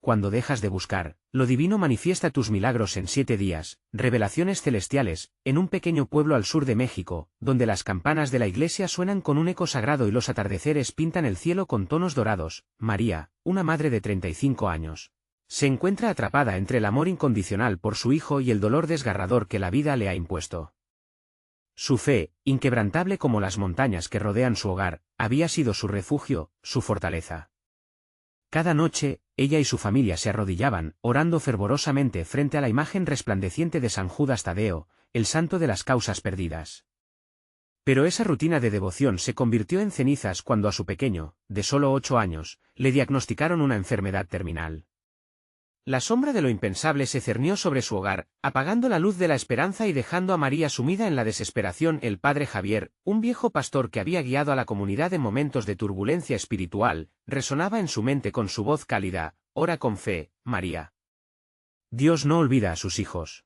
cuando dejas de buscar, lo divino manifiesta tus milagros en 7 días, revelaciones celestiales, en un pequeño pueblo al sur de México, donde las campanas de la iglesia suenan con un eco sagrado y los atardeceres pintan el cielo con tonos dorados. María, una madre de 35 años, se encuentra atrapada entre el amor incondicional por su hijo y el dolor desgarrador que la vida le ha impuesto. Su fe, inquebrantable como las montañas que rodean su hogar, había sido su refugio, su fortaleza. Cada noche, ella y su familia se arrodillaban, orando fervorosamente frente a la imagen resplandeciente de San Judas Tadeo, el santo de las causas perdidas. Pero esa rutina de devoción se convirtió en cenizas cuando a su pequeño, de solo 8 años, le diagnosticaron una enfermedad terminal. La sombra de lo impensable se cernió sobre su hogar, apagando la luz de la esperanza y dejando a María sumida en la desesperación. El padre Javier, un viejo pastor que había guiado a la comunidad en momentos de turbulencia espiritual, resonaba en su mente con su voz cálida: ora con fe, María. Dios no olvida a sus hijos.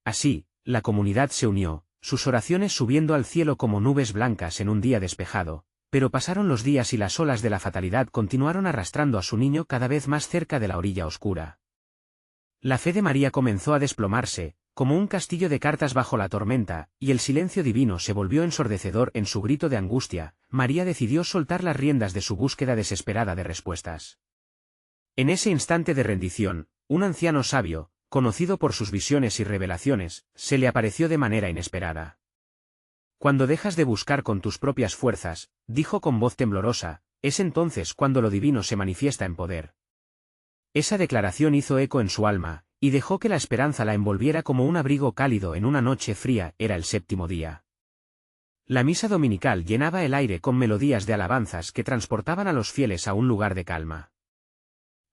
Así, la comunidad se unió, sus oraciones subiendo al cielo como nubes blancas en un día despejado. Pero pasaron los días y las olas de la fatalidad continuaron arrastrando a su niño cada vez más cerca de la orilla oscura. La fe de María comenzó a desplomarse, como un castillo de cartas bajo la tormenta, y el silencio divino se volvió ensordecedor en su grito de angustia. María decidió soltar las riendas de su búsqueda desesperada de respuestas. En ese instante de rendición, un anciano sabio, conocido por sus visiones y revelaciones, se le apareció de manera inesperada. Cuando dejas de buscar con tus propias fuerzas, dijo con voz temblorosa, es entonces cuando lo divino se manifiesta en poder. Esa declaración hizo eco en su alma, y dejó que la esperanza la envolviera como un abrigo cálido en una noche fría. Era el 7º día. La misa dominical llenaba el aire con melodías de alabanzas que transportaban a los fieles a un lugar de calma.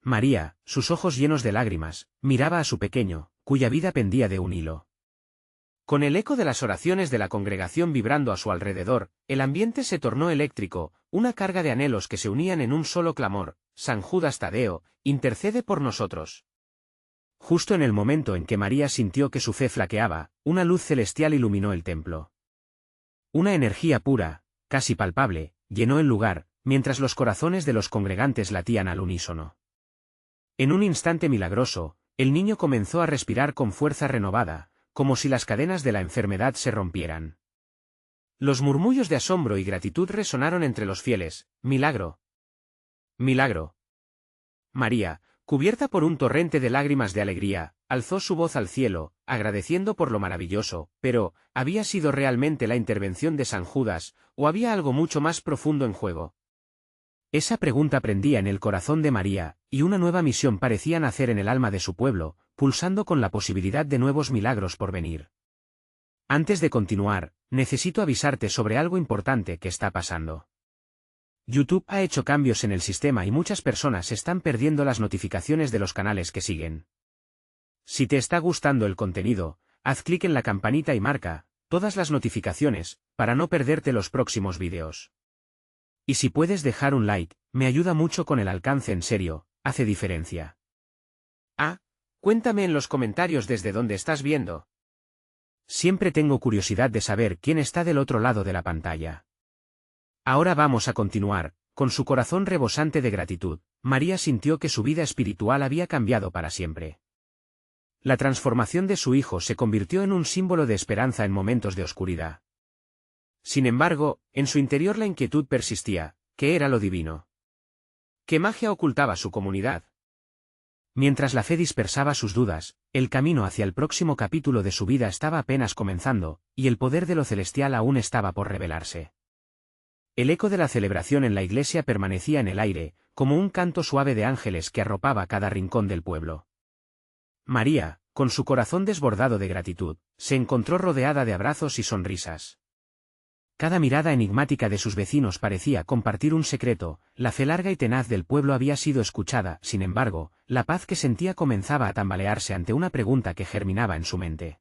María, sus ojos llenos de lágrimas, miraba a su pequeño, cuya vida pendía de un hilo. Con el eco de las oraciones de la congregación vibrando a su alrededor, el ambiente se tornó eléctrico, una carga de anhelos que se unían en un solo clamor: San Judas Tadeo, intercede por nosotros. Justo en el momento en que María sintió que su fe flaqueaba, una luz celestial iluminó el templo. Una energía pura, casi palpable, llenó el lugar, mientras los corazones de los congregantes latían al unísono. En un instante milagroso, el niño comenzó a respirar con fuerza renovada, como si las cadenas de la enfermedad se rompieran. Los murmullos de asombro y gratitud resonaron entre los fieles: milagro. Milagro. María, cubierta por un torrente de lágrimas de alegría, alzó su voz al cielo, agradeciendo por lo maravilloso. Pero, ¿había sido realmente la intervención de San Judas, o había algo mucho más profundo en juego? Esa pregunta prendía en el corazón de María, y una nueva misión parecía nacer en el alma de su pueblo, pulsando con la posibilidad de nuevos milagros por venir. Antes de continuar, necesito avisarte sobre algo importante que está pasando. YouTube ha hecho cambios en el sistema y muchas personas están perdiendo las notificaciones de los canales que siguen. Si te está gustando el contenido, haz clic en la campanita y marca todas las notificaciones, para no perderte los próximos vídeos. Y si puedes dejar un like, me ayuda mucho con el alcance. En serio, hace diferencia. Cuéntame en los comentarios desde dónde estás viendo. Siempre tengo curiosidad de saber quién está del otro lado de la pantalla. Ahora vamos a continuar. Con su corazón rebosante de gratitud, María sintió que su vida espiritual había cambiado para siempre. La transformación de su hijo se convirtió en un símbolo de esperanza en momentos de oscuridad. Sin embargo, en su interior la inquietud persistía: ¿qué era lo divino? ¿Qué magia ocultaba su comunidad? Mientras la fe dispersaba sus dudas, el camino hacia el próximo capítulo de su vida estaba apenas comenzando, y el poder de lo celestial aún estaba por revelarse. El eco de la celebración en la iglesia permanecía en el aire, como un canto suave de ángeles que arropaba cada rincón del pueblo. María, con su corazón desbordado de gratitud, se encontró rodeada de abrazos y sonrisas. Cada mirada enigmática de sus vecinos parecía compartir un secreto. La fe larga y tenaz del pueblo había sido escuchada. Sin embargo, la paz que sentía comenzaba a tambalearse ante una pregunta que germinaba en su mente.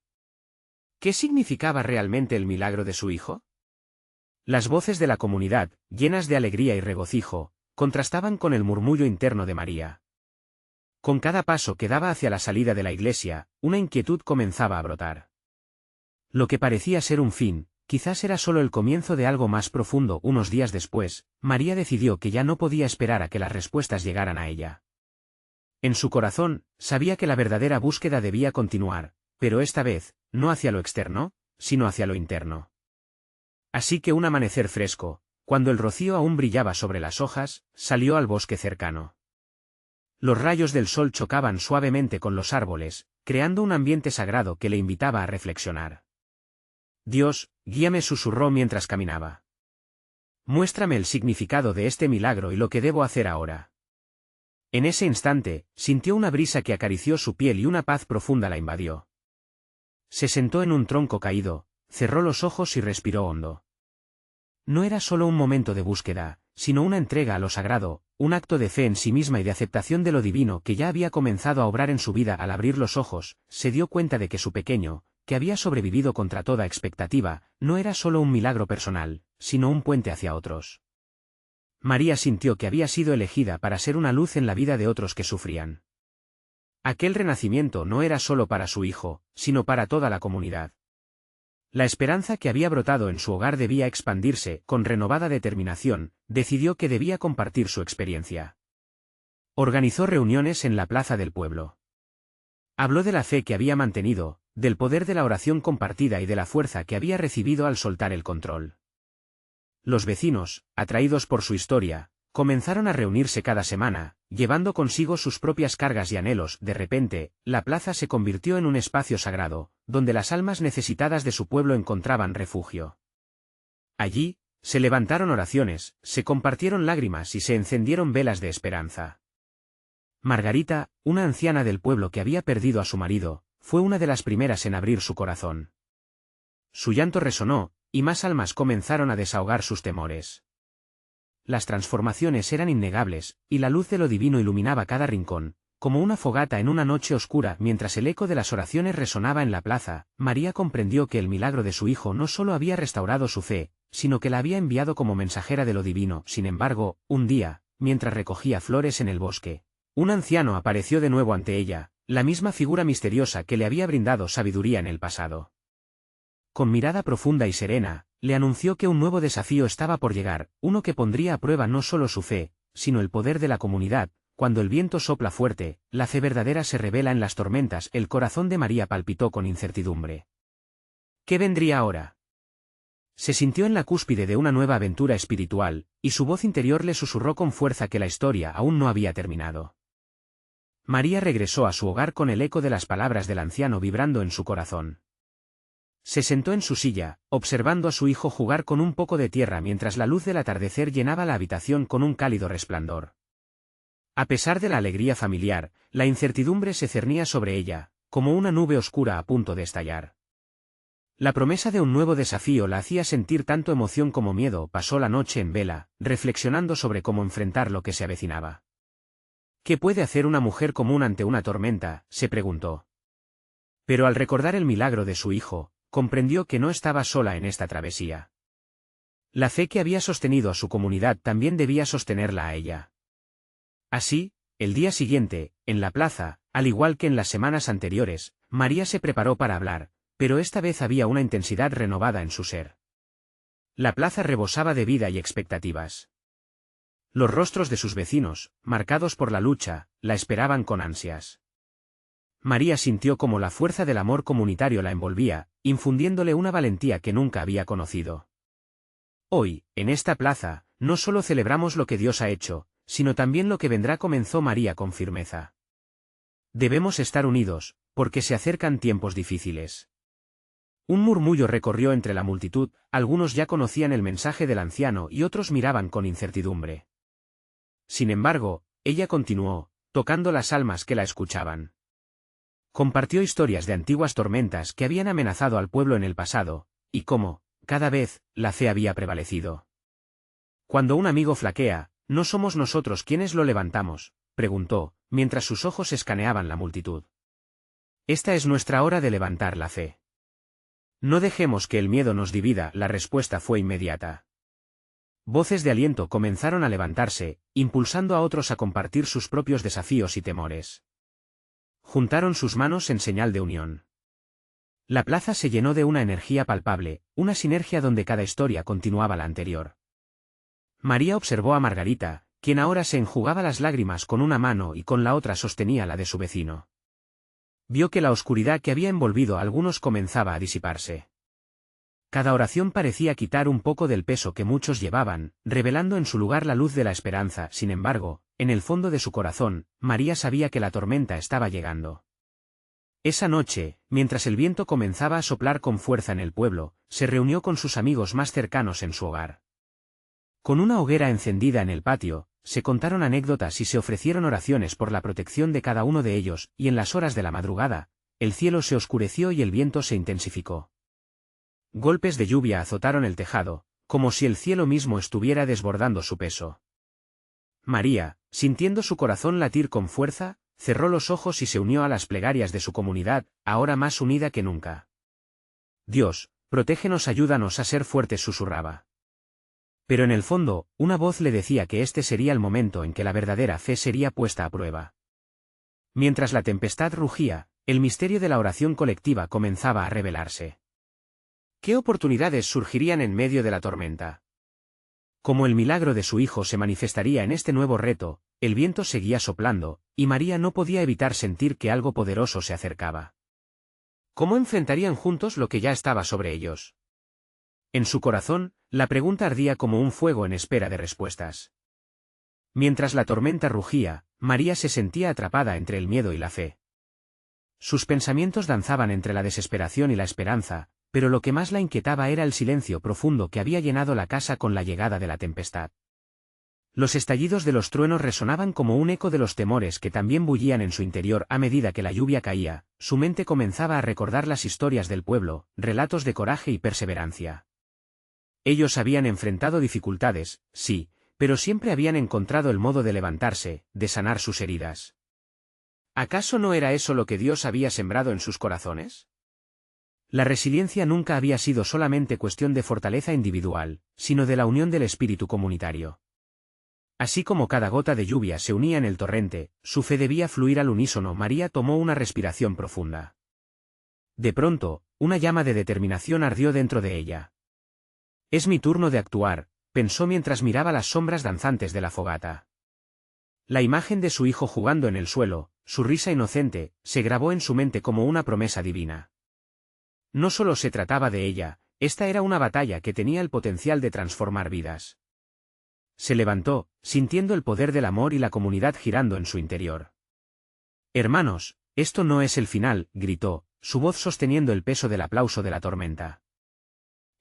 ¿Qué significaba realmente el milagro de su hijo? Las voces de la comunidad, llenas de alegría y regocijo, contrastaban con el murmullo interno de María. Con cada paso que daba hacia la salida de la iglesia, una inquietud comenzaba a brotar. Lo que parecía ser un fin, quizás era solo el comienzo de algo más profundo. Unos días después, María decidió que ya no podía esperar a que las respuestas llegaran a ella. En su corazón, sabía que la verdadera búsqueda debía continuar, pero esta vez, no hacia lo externo, sino hacia lo interno. Así que un amanecer fresco, cuando el rocío aún brillaba sobre las hojas, salió al bosque cercano. Los rayos del sol chocaban suavemente con los árboles, creando un ambiente sagrado que le invitaba a reflexionar. Dios, guíame, susurró mientras caminaba. Muéstrame el significado de este milagro y lo que debo hacer ahora. En ese instante, sintió una brisa que acarició su piel y una paz profunda la invadió. Se sentó en un tronco caído, cerró los ojos y respiró hondo. No era solo un momento de búsqueda, sino una entrega a lo sagrado, un acto de fe en sí misma y de aceptación de lo divino que ya había comenzado a obrar en su vida. Al abrir los ojos, se dio cuenta de que su pequeño, que había sobrevivido contra toda expectativa, no era solo un milagro personal, sino un puente hacia otros. María sintió que había sido elegida para ser una luz en la vida de otros que sufrían. Aquel renacimiento no era solo para su hijo, sino para toda la comunidad. La esperanza que había brotado en su hogar debía expandirse. Con renovada determinación, decidió que debía compartir su experiencia. Organizó reuniones en la plaza del pueblo. Habló de la fe que había mantenido, del poder de la oración compartida y de la fuerza que había recibido al soltar el control. Los vecinos, atraídos por su historia, comenzaron a reunirse cada semana, llevando consigo sus propias cargas y anhelos. De repente, la plaza se convirtió en un espacio sagrado, donde las almas necesitadas de su pueblo encontraban refugio. Allí, se levantaron oraciones, se compartieron lágrimas y se encendieron velas de esperanza. Margarita, una anciana del pueblo que había perdido a su marido, fue una de las primeras en abrir su corazón. Su llanto resonó, y más almas comenzaron a desahogar sus temores. Las transformaciones eran innegables, y la luz de lo divino iluminaba cada rincón, como una fogata en una noche oscura. Mientras el eco de las oraciones resonaba en la plaza, María comprendió que el milagro de su hijo no solo había restaurado su fe, sino que la había enviado como mensajera de lo divino. Sin embargo, un día, mientras recogía flores en el bosque, un anciano apareció de nuevo ante ella, la misma figura misteriosa que le había brindado sabiduría en el pasado. Con mirada profunda y serena, le anunció que un nuevo desafío estaba por llegar, uno que pondría a prueba no solo su fe, sino el poder de la comunidad. Cuando el viento sopla fuerte, la fe verdadera se revela en las tormentas. El corazón de María palpitó con incertidumbre. ¿Qué vendría ahora? Se sintió en la cúspide de una nueva aventura espiritual, y su voz interior le susurró con fuerza que la historia aún no había terminado. María regresó a su hogar con el eco de las palabras del anciano vibrando en su corazón. Se sentó en su silla, observando a su hijo jugar con un poco de tierra mientras la luz del atardecer llenaba la habitación con un cálido resplandor. A pesar de la alegría familiar, la incertidumbre se cernía sobre ella, como una nube oscura a punto de estallar. La promesa de un nuevo desafío la hacía sentir tanto emoción como miedo. Pasó la noche en vela, reflexionando sobre cómo enfrentar lo que se avecinaba. ¿Qué puede hacer una mujer común ante una tormenta?, se preguntó. Pero al recordar el milagro de su hijo, comprendió que no estaba sola en esta travesía. La fe que había sostenido a su comunidad también debía sostenerla a ella. Así, el día siguiente, en la plaza, al igual que en las semanas anteriores, María se preparó para hablar, pero esta vez había una intensidad renovada en su ser. La plaza rebosaba de vida y expectativas. Los rostros de sus vecinos, marcados por la lucha, la esperaban con ansias. María sintió como la fuerza del amor comunitario la envolvía, infundiéndole una valentía que nunca había conocido. Hoy, en esta plaza, no solo celebramos lo que Dios ha hecho, sino también lo que vendrá, comenzó María con firmeza. Debemos estar unidos, porque se acercan tiempos difíciles. Un murmullo recorrió entre la multitud, algunos ya conocían el mensaje del anciano y otros miraban con incertidumbre. Sin embargo, ella continuó, tocando las almas que la escuchaban. Compartió historias de antiguas tormentas que habían amenazado al pueblo en el pasado, y cómo, cada vez, la fe había prevalecido. Cuando un amigo flaquea, ¿no somos nosotros quienes lo levantamos?, preguntó, mientras sus ojos escaneaban la multitud. Esta es nuestra hora de levantar la fe. No dejemos que el miedo nos divida. La respuesta fue inmediata. Voces de aliento comenzaron a levantarse, impulsando a otros a compartir sus propios desafíos y temores. Juntaron sus manos en señal de unión. La plaza se llenó de una energía palpable, una sinergia donde cada historia continuaba la anterior. María observó a Margarita, quien ahora se enjugaba las lágrimas con una mano y con la otra sostenía la de su vecino. Vio que la oscuridad que había envolvido a algunos comenzaba a disiparse. Cada oración parecía quitar un poco del peso que muchos llevaban, revelando en su lugar la luz de la esperanza. Sin embargo, en el fondo de su corazón, María sabía que la tormenta estaba llegando. Esa noche, mientras el viento comenzaba a soplar con fuerza en el pueblo, se reunió con sus amigos más cercanos en su hogar. Con una hoguera encendida en el patio, se contaron anécdotas y se ofrecieron oraciones por la protección de cada uno de ellos, y en las horas de la madrugada, el cielo se oscureció y el viento se intensificó. Golpes de lluvia azotaron el tejado, como si el cielo mismo estuviera desbordando su peso. María, sintiendo su corazón latir con fuerza, cerró los ojos y se unió a las plegarias de su comunidad, ahora más unida que nunca. Dios, protégenos, ayúdanos a ser fuertes, susurraba. Pero en el fondo, una voz le decía que este sería el momento en que la verdadera fe sería puesta a prueba. Mientras la tempestad rugía, el misterio de la oración colectiva comenzaba a revelarse. ¿Qué oportunidades surgirían en medio de la tormenta? Como el milagro de su hijo se manifestaría en este nuevo reto, el viento seguía soplando, y María no podía evitar sentir que algo poderoso se acercaba. ¿Cómo enfrentarían juntos lo que ya estaba sobre ellos? En su corazón, la pregunta ardía como un fuego en espera de respuestas. Mientras la tormenta rugía, María se sentía atrapada entre el miedo y la fe. Sus pensamientos danzaban entre la desesperación y la esperanza, pero lo que más la inquietaba era el silencio profundo que había llenado la casa con la llegada de la tempestad. Los estallidos de los truenos resonaban como un eco de los temores que también bullían en su interior. A medida que la lluvia caía, su mente comenzaba a recordar las historias del pueblo, relatos de coraje y perseverancia. Ellos habían enfrentado dificultades, sí, pero siempre habían encontrado el modo de levantarse, de sanar sus heridas. ¿Acaso no era eso lo que Dios había sembrado en sus corazones? La resiliencia nunca había sido solamente cuestión de fortaleza individual, sino de la unión del espíritu comunitario. Así como cada gota de lluvia se unía en el torrente, su fe debía fluir al unísono. María tomó una respiración profunda. De pronto, una llama de determinación ardió dentro de ella. Es mi turno de actuar, pensó mientras miraba las sombras danzantes de la fogata. La imagen de su hijo jugando en el suelo, su risa inocente, se grabó en su mente como una promesa divina. No solo se trataba de ella, esta era una batalla que tenía el potencial de transformar vidas. Se levantó, sintiendo el poder del amor y la comunidad girando en su interior. Hermanos, esto no es el final, gritó, su voz sosteniendo el peso del aplauso de la tormenta.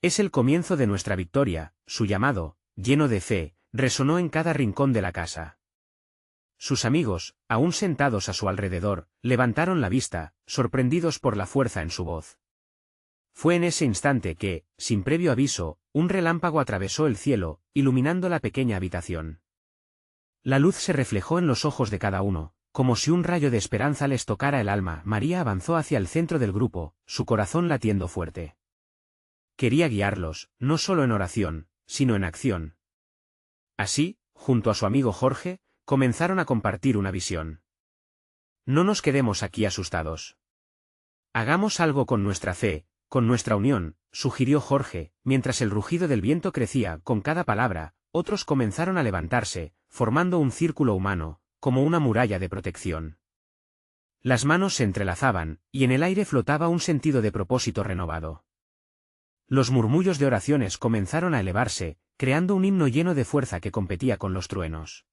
Es el comienzo de nuestra victoria. Su llamado, lleno de fe, resonó en cada rincón de la casa. Sus amigos, aún sentados a su alrededor, levantaron la vista, sorprendidos por la fuerza en su voz. Fue en ese instante que, sin previo aviso, un relámpago atravesó el cielo, iluminando la pequeña habitación. La luz se reflejó en los ojos de cada uno, como si un rayo de esperanza les tocara el alma. María avanzó hacia el centro del grupo, su corazón latiendo fuerte. Quería guiarlos, no solo en oración, sino en acción. Así, junto a su amigo Jorge, comenzaron a compartir una visión. No nos quedemos aquí asustados. Hagamos algo con nuestra fe, con nuestra unión, sugirió Jorge, mientras el rugido del viento crecía. Con cada palabra, otros comenzaron a levantarse, formando un círculo humano, como una muralla de protección. Las manos se entrelazaban, y en el aire flotaba un sentido de propósito renovado. Los murmullos de oraciones comenzaron a elevarse, creando un himno lleno de fuerza que competía con los truenos.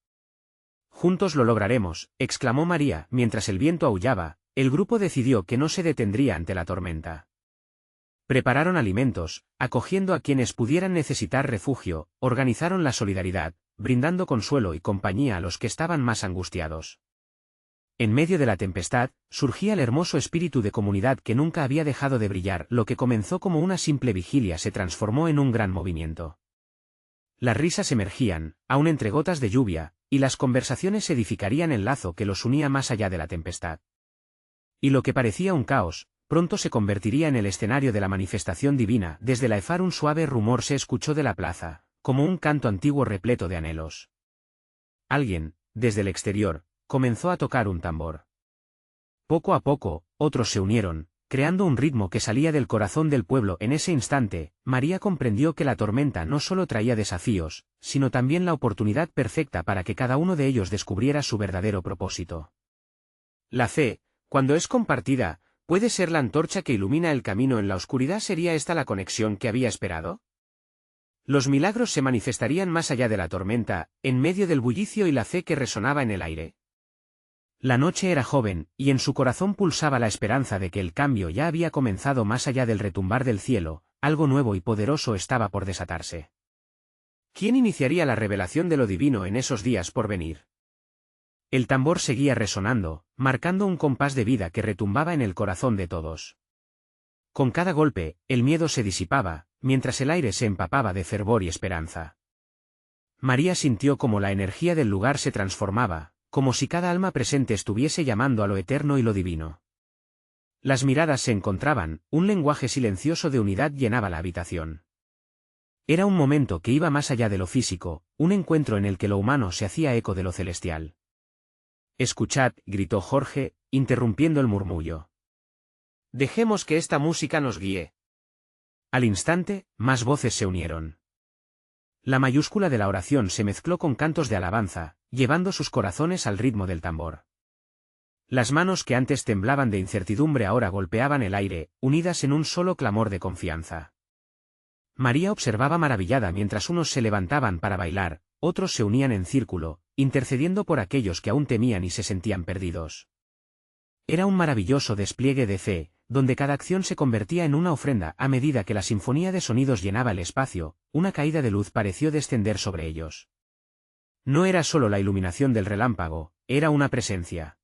Juntos lo lograremos, exclamó María. Mientras el viento aullaba, el grupo decidió que no se detendría ante la tormenta. Prepararon alimentos, acogiendo a quienes pudieran necesitar refugio, organizaron la solidaridad, brindando consuelo y compañía a los que estaban más angustiados. En medio de la tempestad, surgía el hermoso espíritu de comunidad que nunca había dejado de brillar. Lo que comenzó como una simple vigilia se transformó en un gran movimiento. Las risas emergían, aún entre gotas de lluvia, y las conversaciones edificarían el lazo que los unía más allá de la tempestad. Y lo que parecía un caos, pronto se convertiría en el escenario de la manifestación divina. Desde la Efar un suave rumor se escuchó de la plaza, como un canto antiguo repleto de anhelos. Alguien, desde el exterior, comenzó a tocar un tambor. Poco a poco, otros se unieron, creando un ritmo que salía del corazón del pueblo. En ese instante, María comprendió que la tormenta no solo traía desafíos, sino también la oportunidad perfecta para que cada uno de ellos descubriera su verdadero propósito. La fe, cuando es compartida, puede ser la antorcha que ilumina el camino en la oscuridad. ¿Sería esta la conexión que había esperado? Los milagros se manifestarían más allá de la tormenta, en medio del bullicio y la fe que resonaba en el aire. La noche era joven, y en su corazón pulsaba la esperanza de que el cambio ya había comenzado. Más allá del retumbar del cielo, algo nuevo y poderoso estaba por desatarse. ¿Quién iniciaría la revelación de lo divino en esos días por venir? El tambor seguía resonando, marcando un compás de vida que retumbaba en el corazón de todos. Con cada golpe, el miedo se disipaba, mientras el aire se empapaba de fervor y esperanza. María sintió como la energía del lugar se transformaba, como si cada alma presente estuviese llamando a lo eterno y lo divino. Las miradas se encontraban, un lenguaje silencioso de unidad llenaba la habitación. Era un momento que iba más allá de lo físico, un encuentro en el que lo humano se hacía eco de lo celestial. «Escuchad», gritó Jorge, interrumpiendo el murmullo. «Dejemos que esta música nos guíe». Al instante, más voces se unieron. La mayúscula de la oración se mezcló con cantos de alabanza, llevando sus corazones al ritmo del tambor. Las manos que antes temblaban de incertidumbre ahora golpeaban el aire, unidas en un solo clamor de confianza. María observaba maravillada mientras unos se levantaban para bailar, otros se unían en círculo, intercediendo por aquellos que aún temían y se sentían perdidos. Era un maravilloso despliegue de fe, donde cada acción se convertía en una ofrenda. A medida que la sinfonía de sonidos llenaba el espacio, una caída de luz pareció descender sobre ellos. No era solo la iluminación del relámpago, era una presencia.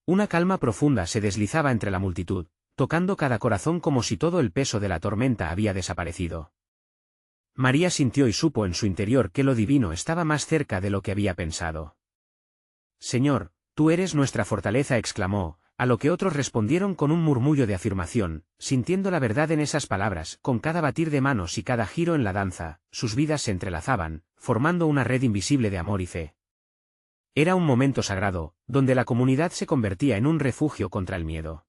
Una calma profunda se deslizaba entre la multitud, tocando cada corazón como si todo el peso de la tormenta había desaparecido. María sintió y supo en su interior que lo divino estaba más cerca de lo que había pensado. «Señor, tú eres nuestra fortaleza», exclamó, a lo que otros respondieron con un murmullo de afirmación, sintiendo la verdad en esas palabras. Con cada batir de manos y cada giro en la danza, sus vidas se entrelazaban, formando una red invisible de amor y fe. Era un momento sagrado, donde la comunidad se convertía en un refugio contra el miedo.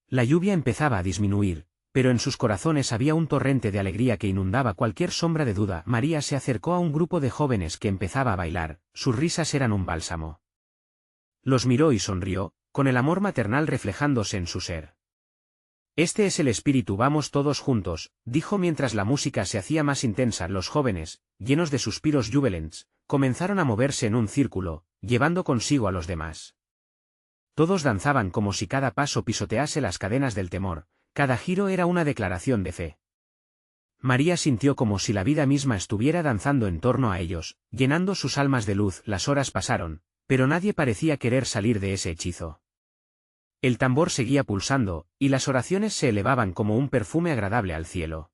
La lluvia empezaba a disminuir, pero en sus corazones había un torrente de alegría que inundaba cualquier sombra de duda. María se acercó a un grupo de jóvenes que empezaba a bailar, sus risas eran un bálsamo. Los miró y sonrió, con el amor maternal reflejándose en su ser. «Este es el espíritu, vamos todos juntos», dijo mientras la música se hacía más intensa. Los jóvenes, llenos de suspiros jubilants, comenzaron a moverse en un círculo, llevando consigo a los demás. Todos danzaban como si cada paso pisotease las cadenas del temor, cada giro era una declaración de fe. María sintió como si la vida misma estuviera danzando en torno a ellos, llenando sus almas de luz. Las horas pasaron, pero nadie parecía querer salir de ese hechizo. El tambor seguía pulsando, y las oraciones se elevaban como un perfume agradable al cielo.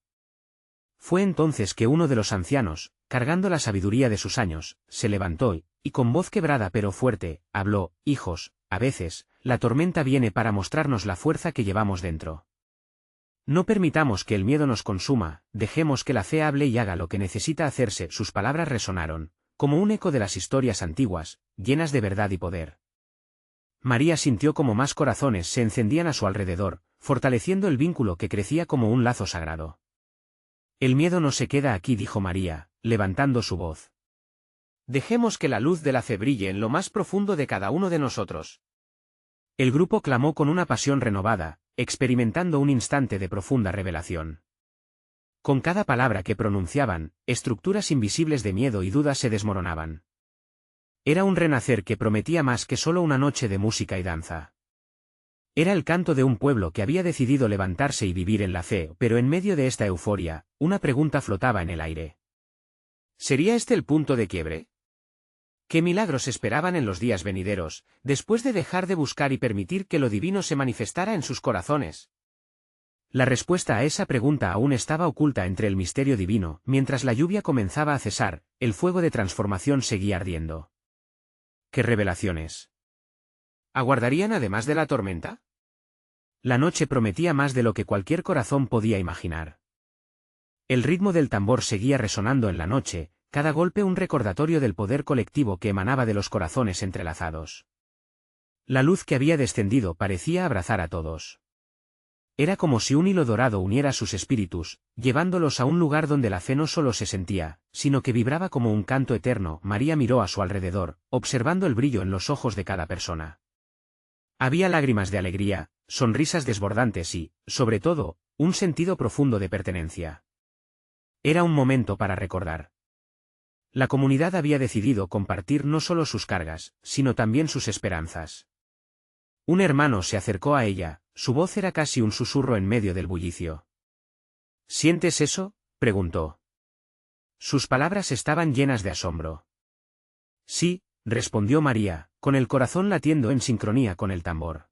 Fue entonces que uno de los ancianos, cargando la sabiduría de sus años, se levantó y con voz quebrada pero fuerte, habló: «Hijos, a veces, la tormenta viene para mostrarnos la fuerza que llevamos dentro. No permitamos que el miedo nos consuma, dejemos que la fe hable y haga lo que necesita hacerse». Sus palabras resonaron, como un eco de las historias antiguas, llenas de verdad y poder. María sintió como más corazones se encendían a su alrededor, fortaleciendo el vínculo que crecía como un lazo sagrado. «El miedo no se queda aquí», dijo María, levantando su voz. «Dejemos que la luz de la fe brille en lo más profundo de cada uno de nosotros». El grupo clamó con una pasión renovada, experimentando un instante de profunda revelación. Con cada palabra que pronunciaban, estructuras invisibles de miedo y duda se desmoronaban. Era un renacer que prometía más que solo una noche de música y danza. Era el canto de un pueblo que había decidido levantarse y vivir en la fe, pero en medio de esta euforia, una pregunta flotaba en el aire. ¿Sería este el punto de quiebre? ¿Qué milagros esperaban en los días venideros, después de dejar de buscar y permitir que lo divino se manifestara en sus corazones? La respuesta a esa pregunta aún estaba oculta entre el misterio divino. Mientras la lluvia comenzaba a cesar, el fuego de transformación seguía ardiendo. ¿Qué revelaciones aguardarían además de la tormenta? La noche prometía más de lo que cualquier corazón podía imaginar. El ritmo del tambor seguía resonando en la noche, cada golpe un recordatorio del poder colectivo que emanaba de los corazones entrelazados. La luz que había descendido parecía abrazar a todos. Era como si un hilo dorado uniera sus espíritus, llevándolos a un lugar donde la fe no solo se sentía, sino que vibraba como un canto eterno. María miró a su alrededor, observando el brillo en los ojos de cada persona. Había lágrimas de alegría, sonrisas desbordantes y, sobre todo, un sentido profundo de pertenencia. Era un momento para recordar. La comunidad había decidido compartir no solo sus cargas, sino también sus esperanzas. Un hermano se acercó a ella, su voz era casi un susurro en medio del bullicio. ¿Sientes eso?, preguntó. Sus palabras estaban llenas de asombro. Sí, respondió María, con el corazón latiendo en sincronía con el tambor.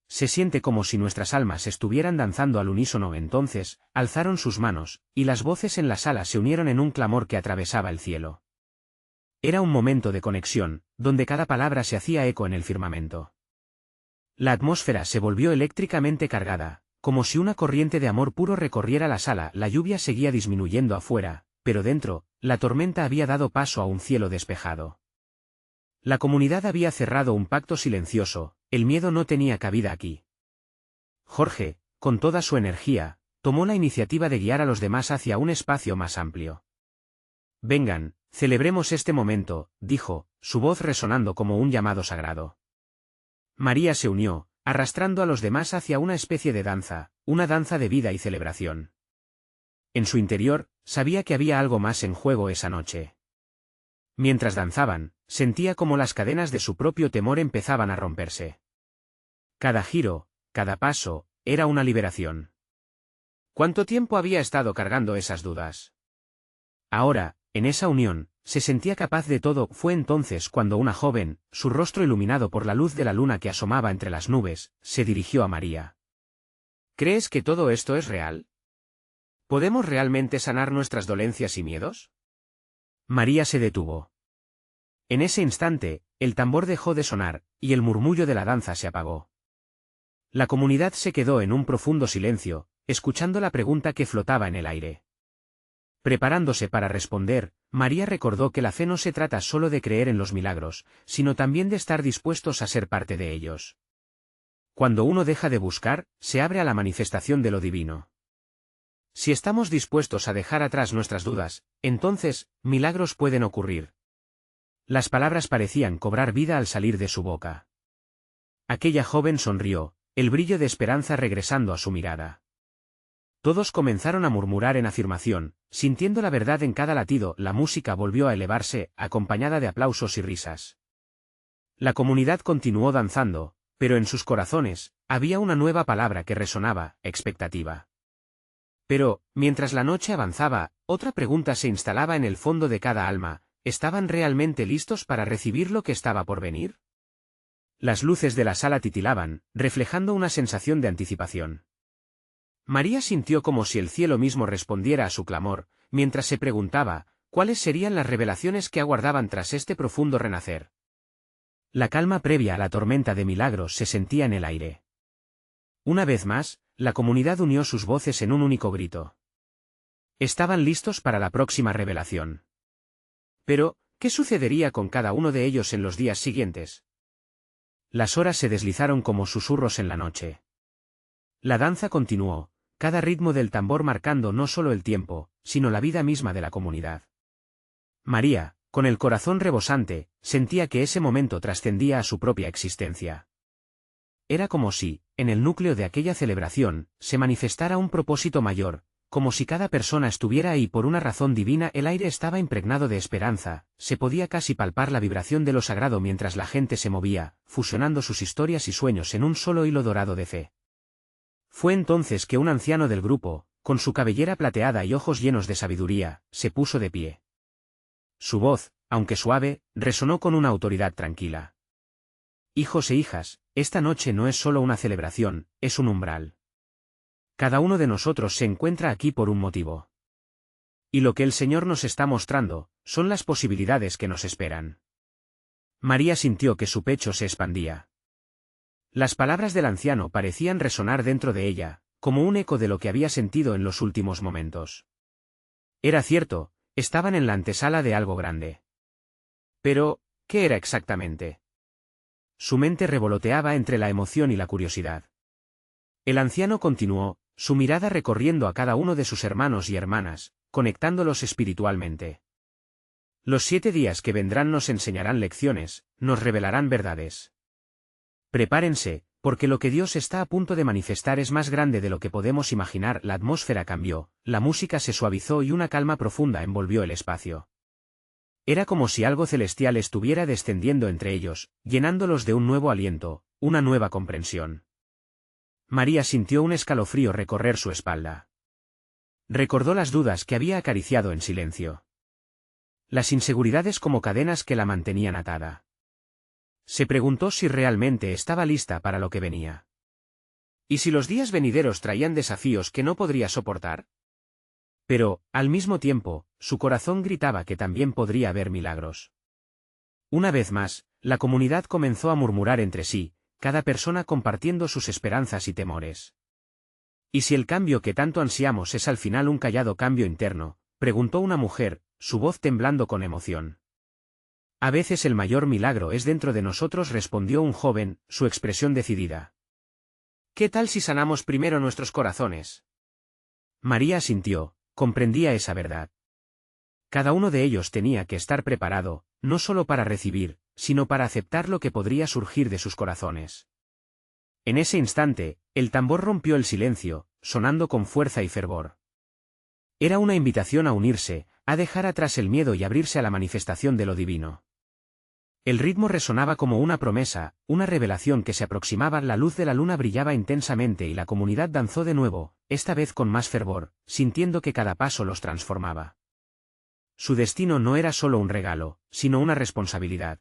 Se siente como si nuestras almas estuvieran danzando al unísono. Entonces, alzaron sus manos, y las voces en la sala se unieron en un clamor que atravesaba el cielo. Era un momento de conexión, donde cada palabra se hacía eco en el firmamento. La atmósfera se volvió eléctricamente cargada, como si una corriente de amor puro recorriera la sala. La lluvia seguía disminuyendo afuera, pero dentro, la tormenta había dado paso a un cielo despejado. La comunidad había cerrado un pacto silencioso, el miedo no tenía cabida aquí. Jorge, con toda su energía, tomó la iniciativa de guiar a los demás hacia un espacio más amplio. Vengan, celebremos este momento, dijo, su voz resonando como un llamado sagrado. María se unió, arrastrando a los demás hacia una especie de danza, una danza de vida y celebración. En su interior, sabía que había algo más en juego esa noche. Mientras danzaban, sentía como las cadenas de su propio temor empezaban a romperse. Cada giro, cada paso, era una liberación. ¿Cuánto tiempo había estado cargando esas dudas? Ahora, en esa unión, se sentía capaz de todo. Fue entonces cuando una joven, su rostro iluminado por la luz de la luna que asomaba entre las nubes, se dirigió a María. ¿Crees que todo esto es real? ¿Podemos realmente sanar nuestras dolencias y miedos? María se detuvo. En ese instante, el tambor dejó de sonar, y el murmullo de la danza se apagó. La comunidad se quedó en un profundo silencio, escuchando la pregunta que flotaba en el aire. Preparándose para responder, María recordó que la fe no se trata solo de creer en los milagros, sino también de estar dispuestos a ser parte de ellos. Cuando uno deja de buscar, se abre a la manifestación de lo divino. Si estamos dispuestos a dejar atrás nuestras dudas, entonces, milagros pueden ocurrir. Las palabras parecían cobrar vida al salir de su boca. Aquella joven sonrió, el brillo de esperanza regresando a su mirada. Todos comenzaron a murmurar en afirmación, sintiendo la verdad en cada latido. La música volvió a elevarse, acompañada de aplausos y risas. La comunidad continuó danzando, pero en sus corazones, había una nueva palabra que resonaba: expectativa. Pero, mientras la noche avanzaba, otra pregunta se instalaba en el fondo de cada alma: ¿estaban realmente listos para recibir lo que estaba por venir? Las luces de la sala titilaban, reflejando una sensación de anticipación. María sintió como si el cielo mismo respondiera a su clamor, mientras se preguntaba, ¿cuáles serían las revelaciones que aguardaban tras este profundo renacer? La calma previa a la tormenta de milagros se sentía en el aire. Una vez más, la comunidad unió sus voces en un único grito. Estaban listos para la próxima revelación. Pero, ¿qué sucedería con cada uno de ellos en los días siguientes? Las horas se deslizaron como susurros en la noche. La danza continuó, cada ritmo del tambor marcando no solo el tiempo, sino la vida misma de la comunidad. María, con el corazón rebosante, sentía que ese momento trascendía a su propia existencia. Era como si, en el núcleo de aquella celebración, se manifestara un propósito mayor, como si cada persona estuviera ahí por una razón divina. El aire estaba impregnado de esperanza, se podía casi palpar la vibración de lo sagrado mientras la gente se movía, fusionando sus historias y sueños en un solo hilo dorado de fe. Fue entonces que un anciano del grupo, con su cabellera plateada y ojos llenos de sabiduría, se puso de pie. Su voz, aunque suave, resonó con una autoridad tranquila. Hijos e hijas, esta noche no es solo una celebración, es un umbral. Cada uno de nosotros se encuentra aquí por un motivo. Y lo que el Señor nos está mostrando, son las posibilidades que nos esperan. María sintió que su pecho se expandía. Las palabras del anciano parecían resonar dentro de ella, como un eco de lo que había sentido en los últimos momentos. Era cierto, estaban en la antesala de algo grande. Pero, ¿qué era exactamente? Su mente revoloteaba entre la emoción y la curiosidad. El anciano continuó, su mirada recorriendo a cada uno de sus hermanos y hermanas, conectándolos espiritualmente. Los 7 días que vendrán nos enseñarán lecciones, nos revelarán verdades. Prepárense, porque lo que Dios está a punto de manifestar es más grande de lo que podemos imaginar. La atmósfera cambió, la música se suavizó y una calma profunda envolvió el espacio. Era como si algo celestial estuviera descendiendo entre ellos, llenándolos de un nuevo aliento, una nueva comprensión. María sintió un escalofrío recorrer su espalda. Recordó las dudas que había acariciado en silencio. Las inseguridades como cadenas que la mantenían atada. Se preguntó si realmente estaba lista para lo que venía. ¿Y si los días venideros traían desafíos que no podría soportar? Pero, al mismo tiempo, su corazón gritaba que también podría haber milagros. Una vez más, la comunidad comenzó a murmurar entre sí, cada persona compartiendo sus esperanzas y temores. ¿Y si el cambio que tanto ansiamos es al final un callado cambio interno?, preguntó una mujer, su voz temblando con emoción. A veces el mayor milagro es dentro de nosotros, respondió un joven, su expresión decidida. ¿Qué tal si sanamos primero nuestros corazones? María asintió, comprendía esa verdad. Cada uno de ellos tenía que estar preparado, no solo para recibir, sino para aceptar lo que podría surgir de sus corazones. En ese instante, el tambor rompió el silencio, sonando con fuerza y fervor. Era una invitación a unirse, a dejar atrás el miedo y abrirse a la manifestación de lo divino. El ritmo resonaba como una promesa, una revelación que se aproximaba. La luz de la luna brillaba intensamente y la comunidad danzó de nuevo, esta vez con más fervor, sintiendo que cada paso los transformaba. Su destino no era solo un regalo, sino una responsabilidad.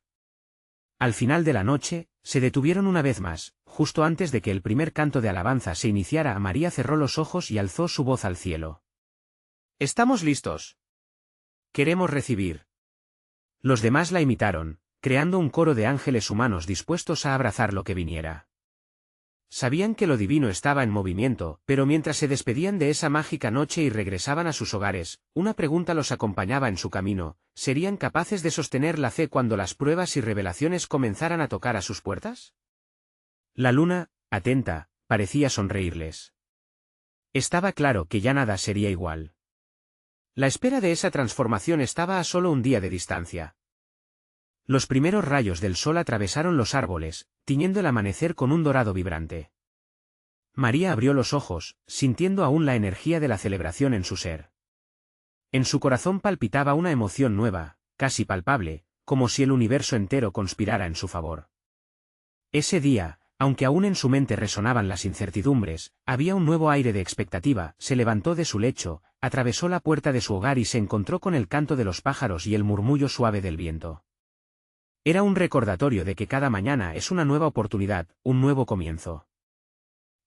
Al final de la noche, se detuvieron una vez más, justo antes de que el primer canto de alabanza se iniciara. María cerró los ojos y alzó su voz al cielo. «Estamos listos. Queremos recibir». Los demás la imitaron, creando un coro de ángeles humanos dispuestos a abrazar lo que viniera. Sabían que lo divino estaba en movimiento, pero mientras se despedían de esa mágica noche y regresaban a sus hogares, una pregunta los acompañaba en su camino: ¿serían capaces de sostener la fe cuando las pruebas y revelaciones comenzaran a tocar a sus puertas? La luna, atenta, parecía sonreírles. Estaba claro que ya nada sería igual. La espera de esa transformación estaba a solo un día de distancia. Los primeros rayos del sol atravesaron los árboles, tiñendo el amanecer con un dorado vibrante. María abrió los ojos, sintiendo aún la energía de la celebración en su ser. En su corazón palpitaba una emoción nueva, casi palpable, como si el universo entero conspirara en su favor. Ese día, aunque aún en su mente resonaban las incertidumbres, había un nuevo aire de expectativa. Se levantó de su lecho, atravesó la puerta de su hogar y se encontró con el canto de los pájaros y el murmullo suave del viento. Era un recordatorio de que cada mañana es una nueva oportunidad, un nuevo comienzo.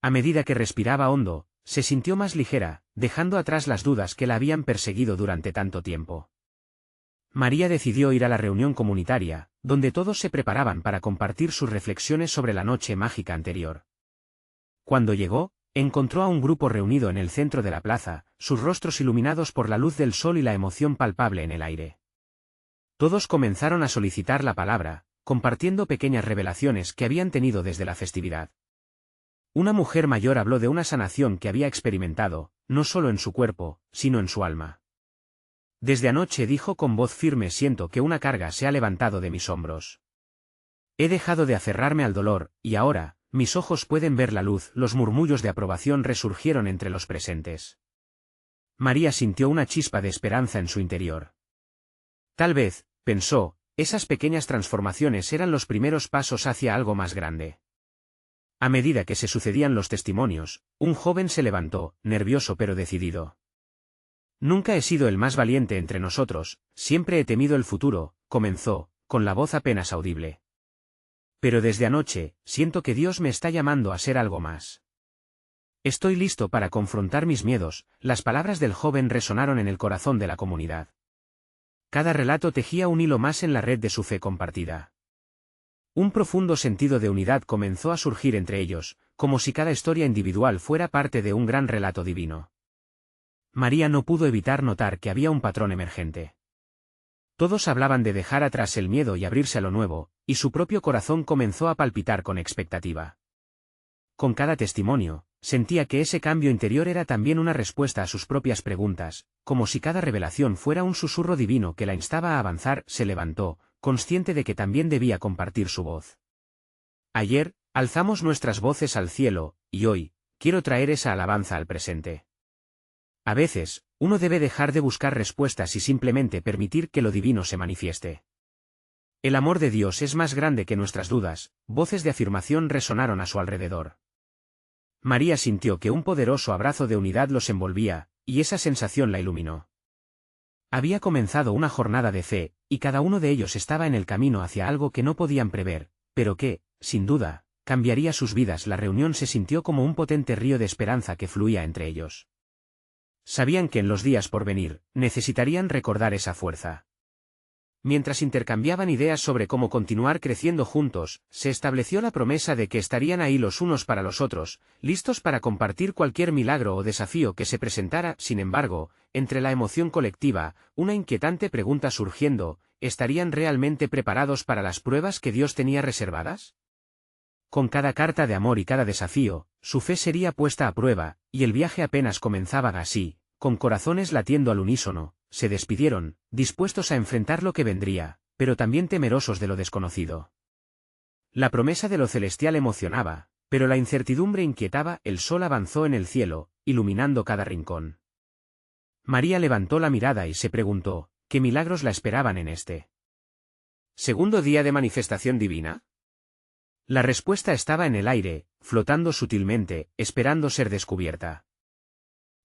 A medida que respiraba hondo, se sintió más ligera, dejando atrás las dudas que la habían perseguido durante tanto tiempo. María decidió ir a la reunión comunitaria, donde todos se preparaban para compartir sus reflexiones sobre la noche mágica anterior. Cuando llegó, encontró a un grupo reunido en el centro de la plaza, sus rostros iluminados por la luz del sol y la emoción palpable en el aire. Todos comenzaron a solicitar la palabra, compartiendo pequeñas revelaciones que habían tenido desde la festividad. Una mujer mayor habló de una sanación que había experimentado, no solo en su cuerpo, sino en su alma. Desde anoche, dijo con voz firme, siento que una carga se ha levantado de mis hombros. He dejado de aferrarme al dolor, y ahora, mis ojos pueden ver la luz. Los murmullos de aprobación resurgieron entre los presentes. María sintió una chispa de esperanza en su interior. Tal vez, pensó, esas pequeñas transformaciones eran los primeros pasos hacia algo más grande. A medida que se sucedían los testimonios, un joven se levantó, nervioso pero decidido. Nunca he sido el más valiente entre nosotros, siempre he temido el futuro, comenzó, con la voz apenas audible. Pero desde anoche, siento que Dios me está llamando a ser algo más. Estoy listo para confrontar mis miedos. Las palabras del joven resonaron en el corazón de la comunidad. Cada relato tejía un hilo más en la red de su fe compartida. Un profundo sentido de unidad comenzó a surgir entre ellos, como si cada historia individual fuera parte de un gran relato divino. María no pudo evitar notar que había un patrón emergente. Todos hablaban de dejar atrás el miedo y abrirse a lo nuevo, y su propio corazón comenzó a palpitar con expectativa. Con cada testimonio, sentía que ese cambio interior era también una respuesta a sus propias preguntas, como si cada revelación fuera un susurro divino que la instaba a avanzar. Se levantó, consciente de que también debía compartir su voz. Ayer, alzamos nuestras voces al cielo, y hoy, quiero traer esa alabanza al presente. A veces, uno debe dejar de buscar respuestas y simplemente permitir que lo divino se manifieste. El amor de Dios es más grande que nuestras dudas. Voces de afirmación resonaron a su alrededor. María sintió que un poderoso abrazo de unidad los envolvía, y esa sensación la iluminó. Había comenzado una jornada de fe, y cada uno de ellos estaba en el camino hacia algo que no podían prever, pero que, sin duda, cambiaría sus vidas. La reunión se sintió como un potente río de esperanza que fluía entre ellos. Sabían que en los días por venir, necesitarían recordar esa fuerza. Mientras intercambiaban ideas sobre cómo continuar creciendo juntos, se estableció la promesa de que estarían ahí los unos para los otros, listos para compartir cualquier milagro o desafío que se presentara. Sin embargo, entre la emoción colectiva, una inquietante pregunta surgiendo: ¿estarían realmente preparados para las pruebas que Dios tenía reservadas? Con cada carta de amor y cada desafío, su fe sería puesta a prueba, y el viaje apenas comenzaba. Así, con corazones latiendo al unísono, se despidieron, dispuestos a enfrentar lo que vendría, pero también temerosos de lo desconocido. La promesa de lo celestial emocionaba, pero la incertidumbre inquietaba. El sol avanzó en el cielo, iluminando cada rincón. María levantó la mirada y se preguntó, ¿qué milagros la esperaban en este segundo día de manifestación divina? La respuesta estaba en el aire, flotando sutilmente, esperando ser descubierta.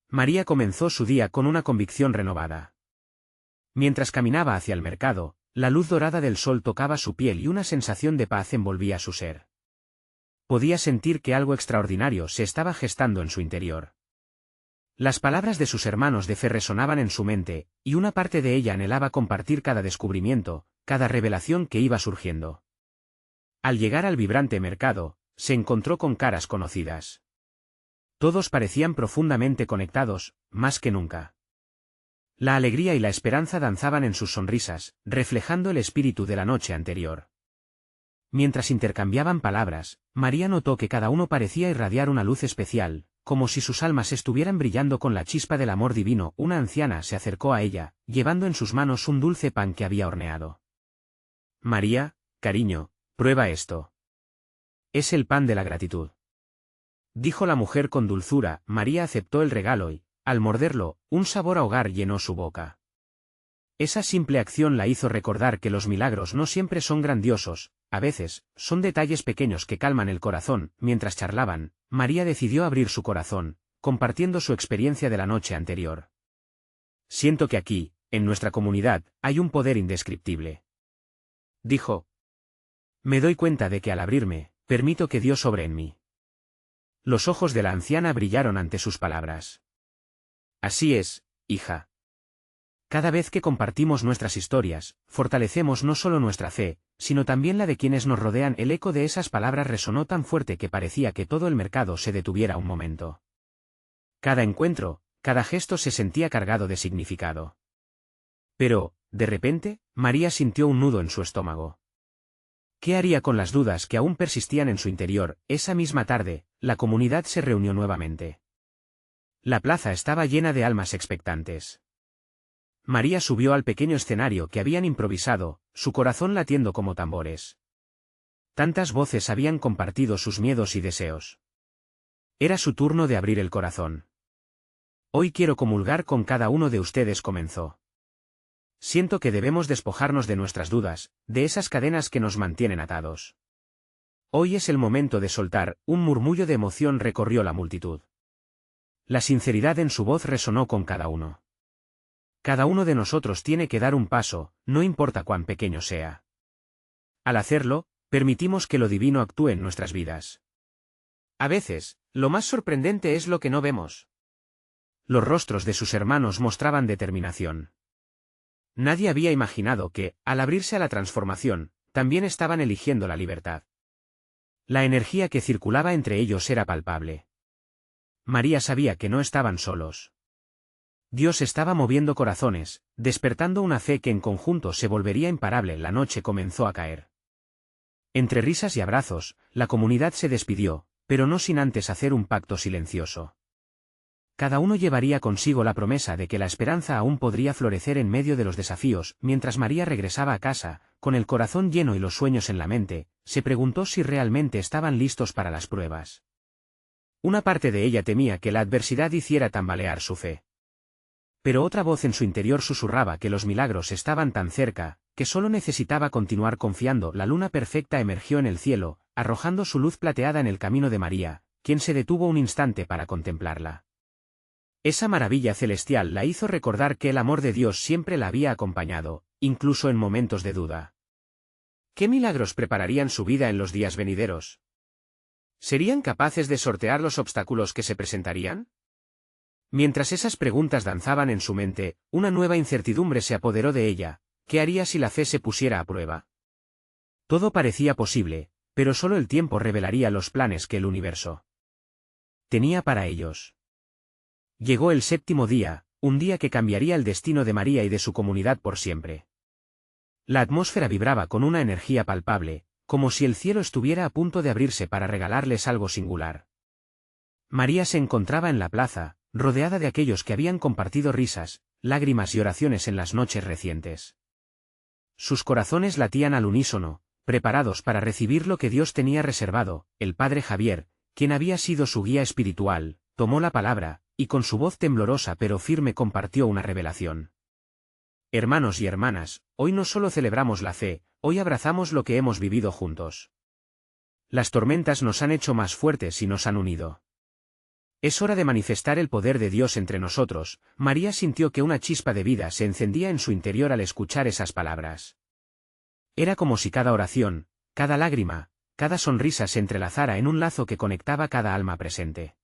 María comenzó su día con una convicción renovada. Mientras caminaba hacia el mercado, la luz dorada del sol tocaba su piel y una sensación de paz envolvía su ser. Podía sentir que algo extraordinario se estaba gestando en su interior. Las palabras de sus hermanos de fe resonaban en su mente, y una parte de ella anhelaba compartir cada descubrimiento, cada revelación que iba surgiendo. Al llegar al vibrante mercado, se encontró con caras conocidas. Todos parecían profundamente conectados, más que nunca. La alegría y la esperanza danzaban en sus sonrisas, reflejando el espíritu de la noche anterior. Mientras intercambiaban palabras, María notó que cada uno parecía irradiar una luz especial, como si sus almas estuvieran brillando con la chispa del amor divino. Una anciana se acercó a ella, llevando en sus manos un dulce pan que había horneado. María, cariño, prueba esto. Es el pan de la gratitud, dijo la mujer con dulzura. María aceptó el regalo y, al morderlo, un sabor a hogar llenó su boca. Esa simple acción la hizo recordar que los milagros no siempre son grandiosos, a veces, son detalles pequeños que calman el corazón. Mientras charlaban, María decidió abrir su corazón, compartiendo su experiencia de la noche anterior. Siento que aquí, en nuestra comunidad, hay un poder indescriptible, dijo. Me doy cuenta de que al abrirme, permito que Dios obre en mí. Los ojos de la anciana brillaron ante sus palabras. Así es, hija. Cada vez que compartimos nuestras historias, fortalecemos no solo nuestra fe, sino también la de quienes nos rodean. El eco de esas palabras resonó tan fuerte que parecía que todo el mercado se detuviera un momento. Cada encuentro, cada gesto se sentía cargado de significado. Pero, de repente, María sintió un nudo en su estómago. ¿Qué haría con las dudas que aún persistían en su interior? Esa misma tarde, la comunidad se reunió nuevamente. La plaza estaba llena de almas expectantes. María subió al pequeño escenario que habían improvisado, su corazón latiendo como tambores. Tantas voces habían compartido sus miedos y deseos. Era su turno de abrir el corazón. Hoy quiero comulgar con cada uno de ustedes, comenzó. Siento que debemos despojarnos de nuestras dudas, de esas cadenas que nos mantienen atados. Hoy es el momento de soltar. Un murmullo de emoción recorrió la multitud. La sinceridad en su voz resonó con cada uno. Cada uno de nosotros tiene que dar un paso, no importa cuán pequeño sea. Al hacerlo, permitimos que lo divino actúe en nuestras vidas. A veces, lo más sorprendente es lo que no vemos. Los rostros de sus hermanos mostraban determinación. Nadie había imaginado que, al abrirse a la transformación, también estaban eligiendo la libertad. La energía que circulaba entre ellos era palpable. María sabía que no estaban solos. Dios estaba moviendo corazones, despertando una fe que en conjunto se volvería imparable. La noche comenzó a caer. Entre risas y abrazos, la comunidad se despidió, pero no sin antes hacer un pacto silencioso. Cada uno llevaría consigo la promesa de que la esperanza aún podría florecer en medio de los desafíos. Mientras María regresaba a casa, con el corazón lleno y los sueños en la mente, se preguntó si realmente estaban listos para las pruebas. Una parte de ella temía que la adversidad hiciera tambalear su fe. Pero otra voz en su interior susurraba que los milagros estaban tan cerca, que solo necesitaba continuar confiando. La luna perfecta emergió en el cielo, arrojando su luz plateada en el camino de María, quien se detuvo un instante para contemplarla. Esa maravilla celestial la hizo recordar que el amor de Dios siempre la había acompañado, incluso en momentos de duda. ¿Qué milagros prepararían su vida en los días venideros? ¿Serían capaces de sortear los obstáculos que se presentarían? Mientras esas preguntas danzaban en su mente, una nueva incertidumbre se apoderó de ella. ¿Qué haría si la fe se pusiera a prueba? Todo parecía posible, pero solo el tiempo revelaría los planes que el universo tenía para ellos. Llegó el séptimo día, un día que cambiaría el destino de María y de su comunidad por siempre. La atmósfera vibraba con una energía palpable, como si el cielo estuviera a punto de abrirse para regalarles algo singular. María se encontraba en la plaza, rodeada de aquellos que habían compartido risas, lágrimas y oraciones en las noches recientes. Sus corazones latían al unísono, preparados para recibir lo que Dios tenía reservado. El padre Javier, quien había sido su guía espiritual, tomó la palabra, y con su voz temblorosa pero firme compartió una revelación. Hermanos y hermanas, hoy no solo celebramos la fe, hoy abrazamos lo que hemos vivido juntos. Las tormentas nos han hecho más fuertes y nos han unido. Es hora de manifestar el poder de Dios entre nosotros. María sintió que una chispa de vida se encendía en su interior al escuchar esas palabras. Era como si cada oración, cada lágrima, cada sonrisa se entrelazara en un lazo que conectaba cada alma presente.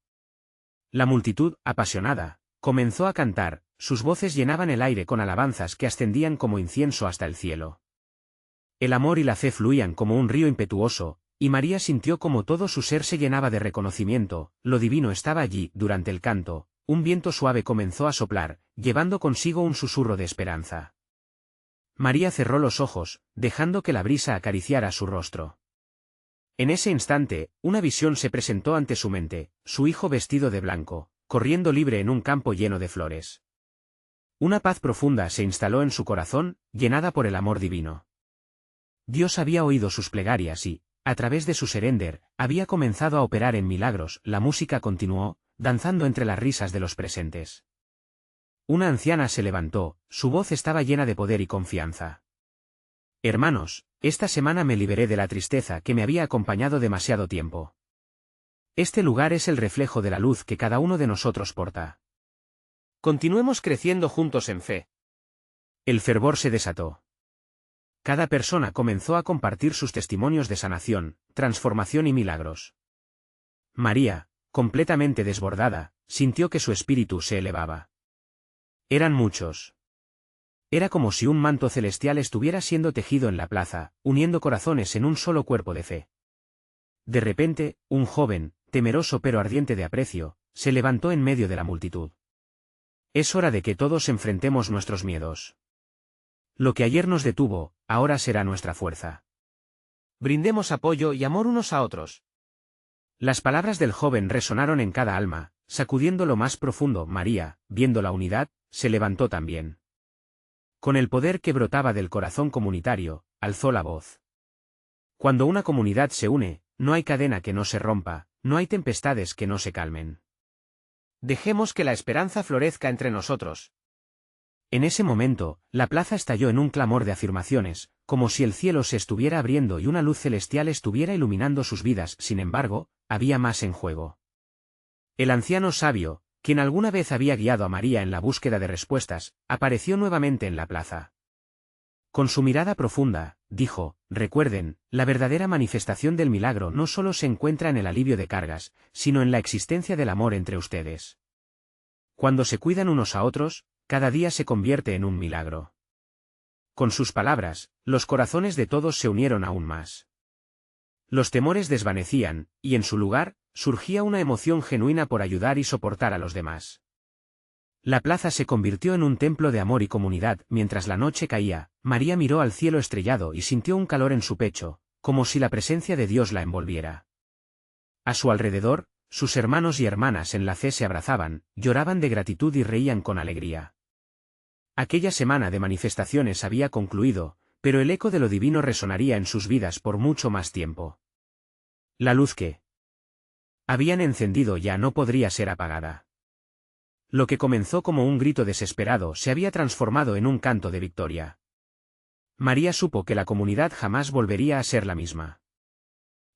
La multitud, apasionada, comenzó a cantar, sus voces llenaban el aire con alabanzas que ascendían como incienso hasta el cielo. El amor y la fe fluían como un río impetuoso, y María sintió como todo su ser se llenaba de reconocimiento. Lo divino estaba allí. Durante el canto, un viento suave comenzó a soplar, llevando consigo un susurro de esperanza. María cerró los ojos, dejando que la brisa acariciara su rostro. En ese instante, una visión se presentó ante su mente, su hijo vestido de blanco, corriendo libre en un campo lleno de flores. Una paz profunda se instaló en su corazón, llenada por el amor divino. Dios había oído sus plegarias y, a través de su serénder, había comenzado a operar en milagros. La música continuó, danzando entre las risas de los presentes. Una anciana se levantó, su voz estaba llena de poder y confianza. Hermanos, esta semana me liberé de la tristeza que me había acompañado demasiado tiempo. Este lugar es el reflejo de la luz que cada uno de nosotros porta. Continuemos creciendo juntos en fe. El fervor se desató. Cada persona comenzó a compartir sus testimonios de sanación, transformación y milagros. María, completamente desbordada, sintió que su espíritu se elevaba. Eran muchos. Era como si un manto celestial estuviera siendo tejido en la plaza, uniendo corazones en un solo cuerpo de fe. De repente, un joven, temeroso pero ardiente de aprecio, se levantó en medio de la multitud. Es hora de que todos enfrentemos nuestros miedos. Lo que ayer nos detuvo, ahora será nuestra fuerza. Brindemos apoyo y amor unos a otros. Las palabras del joven resonaron en cada alma, sacudiendo lo más profundo. María, viendo la unidad, se levantó también. Con el poder que brotaba del corazón comunitario, alzó la voz. Cuando una comunidad se une, no hay cadena que no se rompa, no hay tempestades que no se calmen. Dejemos que la esperanza florezca entre nosotros. En ese momento, la plaza estalló en un clamor de afirmaciones, como si el cielo se estuviera abriendo y una luz celestial estuviera iluminando sus vidas. Sin embargo, había más en juego. El anciano sabio, quien alguna vez había guiado a María en la búsqueda de respuestas, apareció nuevamente en la plaza. Con su mirada profunda, dijo: recuerden, la verdadera manifestación del milagro no solo se encuentra en el alivio de cargas, sino en la existencia del amor entre ustedes. Cuando se cuidan unos a otros, cada día se convierte en un milagro. Con sus palabras, los corazones de todos se unieron aún más. Los temores desvanecían, y en su lugar, surgía una emoción genuina por ayudar y soportar a los demás. La plaza se convirtió en un templo de amor y comunidad. Mientras la noche caía, María miró al cielo estrellado y sintió un calor en su pecho, como si la presencia de Dios la envolviera. A su alrededor, sus hermanos y hermanas en la fe se abrazaban, lloraban de gratitud y reían con alegría. Aquella semana de manifestaciones había concluido, pero el eco de lo divino resonaría en sus vidas por mucho más tiempo. La luz que habían encendido ya no podría ser apagada. Lo que comenzó como un grito desesperado se había transformado en un canto de victoria. María supo que la comunidad jamás volvería a ser la misma.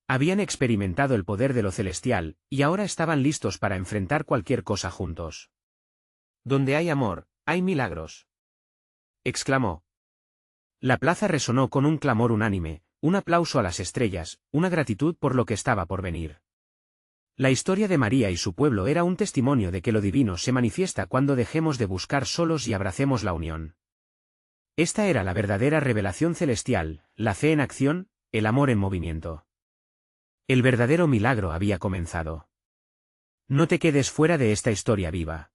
Habían experimentado el poder de lo celestial, y ahora estaban listos para enfrentar cualquier cosa juntos. Donde hay amor, hay milagros, exclamó. La plaza resonó con un clamor unánime, un aplauso a las estrellas, una gratitud por lo que estaba por venir. La historia de María y su pueblo era un testimonio de que lo divino se manifiesta cuando dejemos de buscar solos y abracemos la unión. Esta era la verdadera revelación celestial, la fe en acción, el amor en movimiento. El verdadero milagro había comenzado. No te quedes fuera de esta historia viva.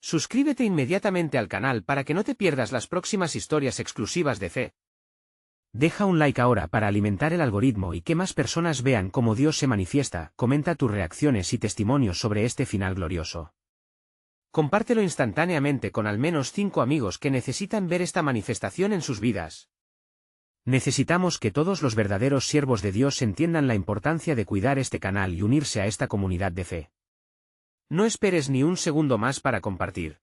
Suscríbete inmediatamente al canal para que no te pierdas las próximas historias exclusivas de fe. Deja un like ahora para alimentar el algoritmo y que más personas vean cómo Dios se manifiesta. Comenta tus reacciones y testimonios sobre este final glorioso. Compártelo instantáneamente con al menos 5 amigos que necesitan ver esta manifestación en sus vidas. Necesitamos que todos los verdaderos siervos de Dios entiendan la importancia de cuidar este canal y unirse a esta comunidad de fe. No esperes ni un segundo más para compartir.